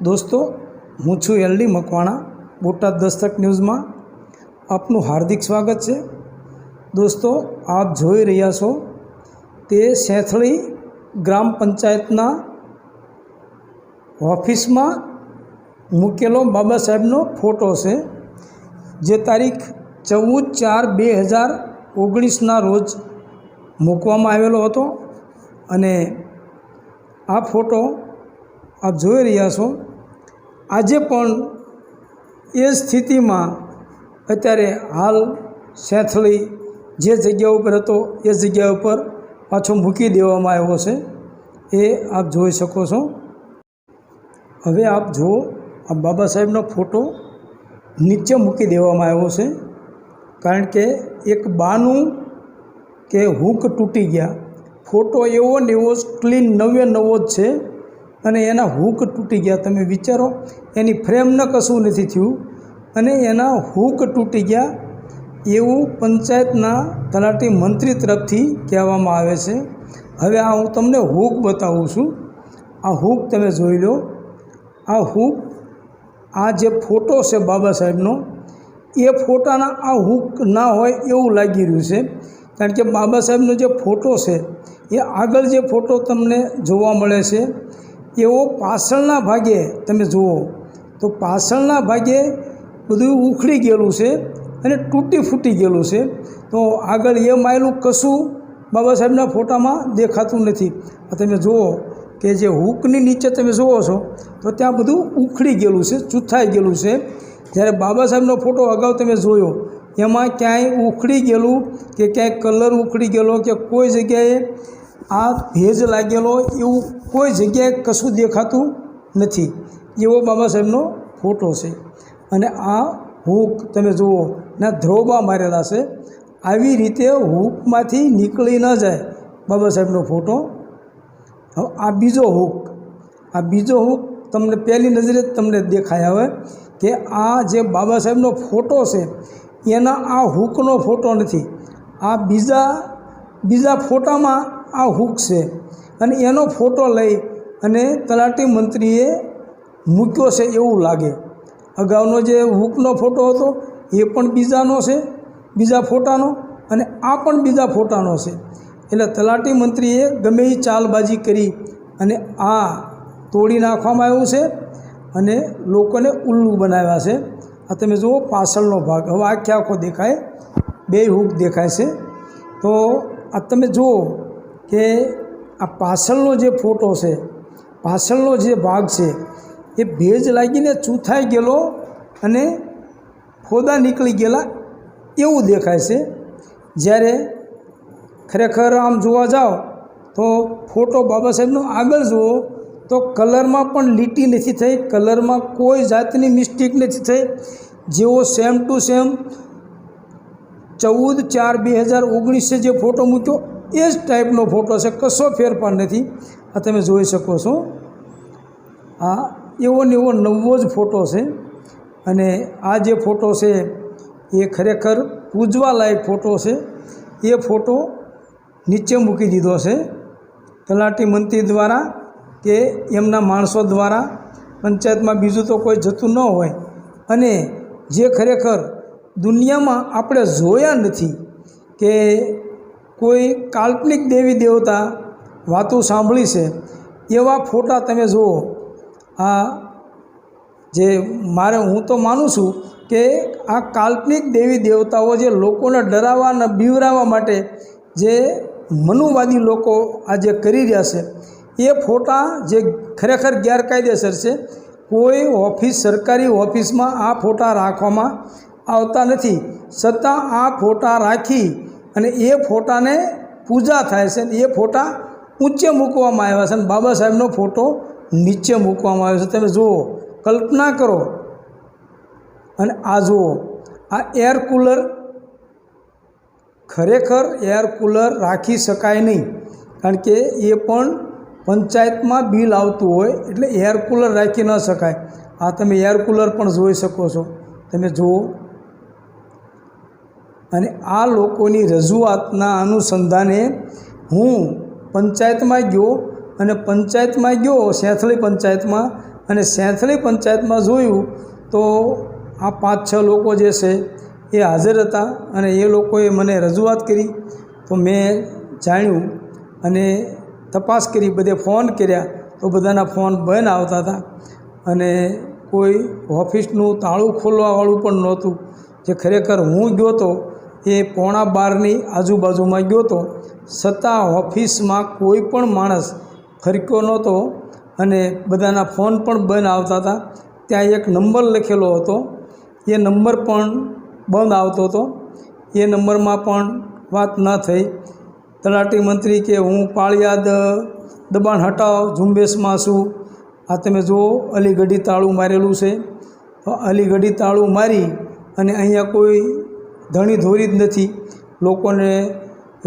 दोस्तों हूँ छूँ LD Makwana Botad Dastak news में आपनु हार्दिक स्वागत है। दोस्तों आप જોઈ રહ્યા છો તે સેંથળી ગ્રામ પંચાયતના ઓફિસમાં મૂકેલો બાબા સાહેબનો ફોટો છે, જે તારીખ 14/4/2019ના રોજ મૂકવામાં આવેલો હતો અને આ ફોટો આપ જોઈ રહ્યા છો। આજે પણ એ સ્થિતિમાં અત્યારે હાલ સેંથળી જે જગ્યા ઉપર હતો એ જગ્યા ઉપર પાછો મૂકી દેવામાં આવ્યો છે, એ આપ જોઈ શકો છો। હવે આપ જુઓ, આ બાબા સાહેબનો ફોટો નીચે મૂકી દેવામાં આવ્યો છે, કારણ કે એક બાનું કે હુક તૂટી ગયા। ફોટો એવો ને એવો ક્લીન નવે નવો જ છે અને એના હુક તૂટી ગયા। તમે વિચારો, એની ફ્રેમને કશું નથી થયું અને એના હુક તૂટી ગયા એવું પંચાયતના તલાટી મંત્રી તરફથી કહેવામાં આવે છે। હવે આ હું તમને હુક બતાવું છું। આ હુક તમે જોઈ લો। આ હુક, આ જે ફોટો છે બાબા સાહેબનો, એ ફોટાના આ હુક ના હોય એવું લાગી રહ્યું છે, કારણ કે બાબા સાહેબનો જે ફોટો છે એ આગળ જે ફોટો તમને જોવા મળે છે એવો પાછળના ભાગે તમે જુઓ તો પાછળના ભાગે બધું ઉખડી ગયેલું છે અને તૂટી ફૂટી ગયેલું છે। તો આગળ એ માયેલું કશું બાબા સાહેબના ફોટામાં દેખાતું નથી। આ તમે જુઓ કે જે હુકની નીચે તમે જુઓ છો તો ત્યાં બધું ઉખડી ગયેલું છે, ચૂથાઈ ગયેલું છે। જ્યારે બાબા સાહેબનો ફોટો અગાઉ તમે જોયો એમાં ક્યાંય ઉખડી ગયેલું કે ક્યાંય કલર ઉખડી ગયેલો કે કોઈ જગ્યાએ આ ભેજ લાગેલો એવું કોઈ જગ્યાએ કશું દેખાતું નથી। એવો બાબા સાહેબનો ફોટો છે અને આ હુક તમે જુઓ ના ધ્રોબા મારેલા છે। આવી રીતે હુકમાંથી નીકળી ન જાય બાબા સાહેબનો ફોટો। હવે આ બીજો હુક તમને પહેલી નજરે તમને દેખાય આવે કે આ જે બાબા સાહેબનો ફોટો છે એના આ હુકનો ફોટો નથી, આ બીજા ફોટામાં આ હુક છે અને એનો ફોટો લઈ અને તલાટી મંત્રીએ મૂક્યો છે એવું લાગે। અગાઉનો જે હુકનો ફોટો હતો એ પણ બીજાનો છે, બીજા ફોટાનો, અને આ પણ બીજા ફોટાનો છે। એટલે તલાટી મંત્રીએ ગમે એ ચાલબાજી કરી અને આ તોડી નાખવામાં આવ્યું છે અને લોકોને ઉલ્લુ બનાવ્યા છે। આ તમે જુઓ પાછળનો ભાગ, હવે આખો દેખાય, બે હુક દેખાય છે। તો આ તમે જુઓ કે આ પાછળનો જે ફોટો છે, પાછળનો જે ભાગ છે એ ભેજ લાગીને ચૂથાઈ ગયેલો અને ફોદા નીકળી ગયેલા એવું દેખાય છે। જ્યારે ખરેખર આમ જોવા જાઓ તો ફોટો બાબા સાહેબનો આગળ જુઓ તો કલરમાં પણ લીટી નથી થઈ, કલરમાં કોઈ જાતની મિસ્ટેક નથી થઈ। જેવો સેમ ટુ સેમ 14/4/2019 જે ફોટો મૂક્યો એ જ ટાઈપનો ફોટો છે, કશો ફેરફાર નથી। આ તમે જોઈ શકો છો, આ એવો ને એવો નવો જ ફોટો છે અને આ જે ફોટો છે એ ખરેખર પૂજવા લાયક ફોટો છે। એ ફોટો નીચે મૂકી દીધો છે તલાટી મંત્રી દ્વારા કે એમના માણસો દ્વારા। પંચાયતમાં બીજું તો કોઈ જતું ન હોય અને જે ખરેખર દુનિયામાં આપણે જોયા નથી કે કોઈ કાલ્પનિક દેવી દેવતા વાતો સાંભળી છે એવા ફોટા તમે જુઓ। આ જે હું તો માનું છું કે આ કાલ્પનિક દેવી દેવતાઓ જે લોકોને ડરાવવા અને બીવરાવવા માટે જે મનુવાદી લોકો આજે કરી રહ્યા છે એ ફોટા જે ખરેખર ગેરકાયદેસર છે। કોઈ સરકારી ઓફિસમાં આ ફોટા રાખવામાં આવતા નથી, છતાં આ ફોટા રાખી અને એ ફોટાને પૂજા થાય છે, એ ફોટા ઊંચે મૂકવામાં આવ્યા છે અને બાબા સાહેબનો ફોટો નીચે મૂકવામાં આવ્યો છે। તમે જુઓ, કલ્પના કરો। અને આ જુઓ, આ એર કૂલર, ખરેખર એર કૂલર રાખી શકાય નહીં, કારણ કે એ પણ પંચાયતમાં બિલ આવતું હોય એટલે એર કૂલર રાખી ન શકાય। આ તમે એર કૂલર પણ જોઈ શકો છો, તમે જુઓ। અને આ લોકોની રજૂઆતના અનુસંધાને હું પંચાયતમાં ગયો અને પંચાયતમાં ગયો, સેંથળી પંચાયતમાં, અને સેંથળી પંચાયતમાં જોયું તો આ 5-6 લોકો જે છે એ હાજર હતા અને એ લોકોએ મને રજૂઆત કરી. તો મેં જાણ્યું અને તપાસ કરી, બધે ફોન કર્યા તો બધાના ફોન બંધ આવતા હતા અને કોઈ ઓફિસનું તાળું ખોલવાવાળું પણ નહોતું. જે ખરેખર હું ગયો તો એ 11:15ની આજુબાજુમાં ગયો તો, છતાં ઓફિસમાં કોઈ પણ માણસ ફરક્યો નહોતો અને બધાના ફોન પણ બંધ આવતા હતા. ત્યાં એક નંબર લખેલો હતો, એ નંબર પણ બંધ આવતો હતો. એ નંબરમાં પણ વાત ન થઈ. તલાટી મંત્રી કે હું પાળિયાદ દબાણ હટાવ ઝુંબેશમાં છું. આ તમે જુઓ, અલીગઢી તાળું મારેલું છે. તો અલીગઢી તાળું મારી અને અહીંયા કોઈ ધણી ધોરી જ નથી. લોકોને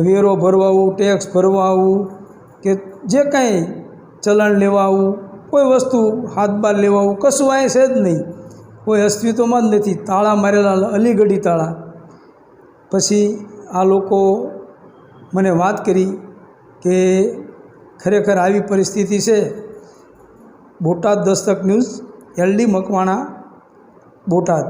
વેરો ભરવા આવું, ટેક્સ ભરવા આવું કે જે કાંઈ ચલણ લેવા આવું, કોઈ વસ્તુ હાથબાર લેવા આવું કશું અહીં છે જ નહીં. કોઈ અસ્તિત્વમાં જ નથી. તાળા મારેલા અલીગઢી તાળા. પછી આ લોકો મને વાત કરી કે ખરેખર આવી પરિસ્થિતિ છે. Botad Dastak news, LD Makwana, Botad.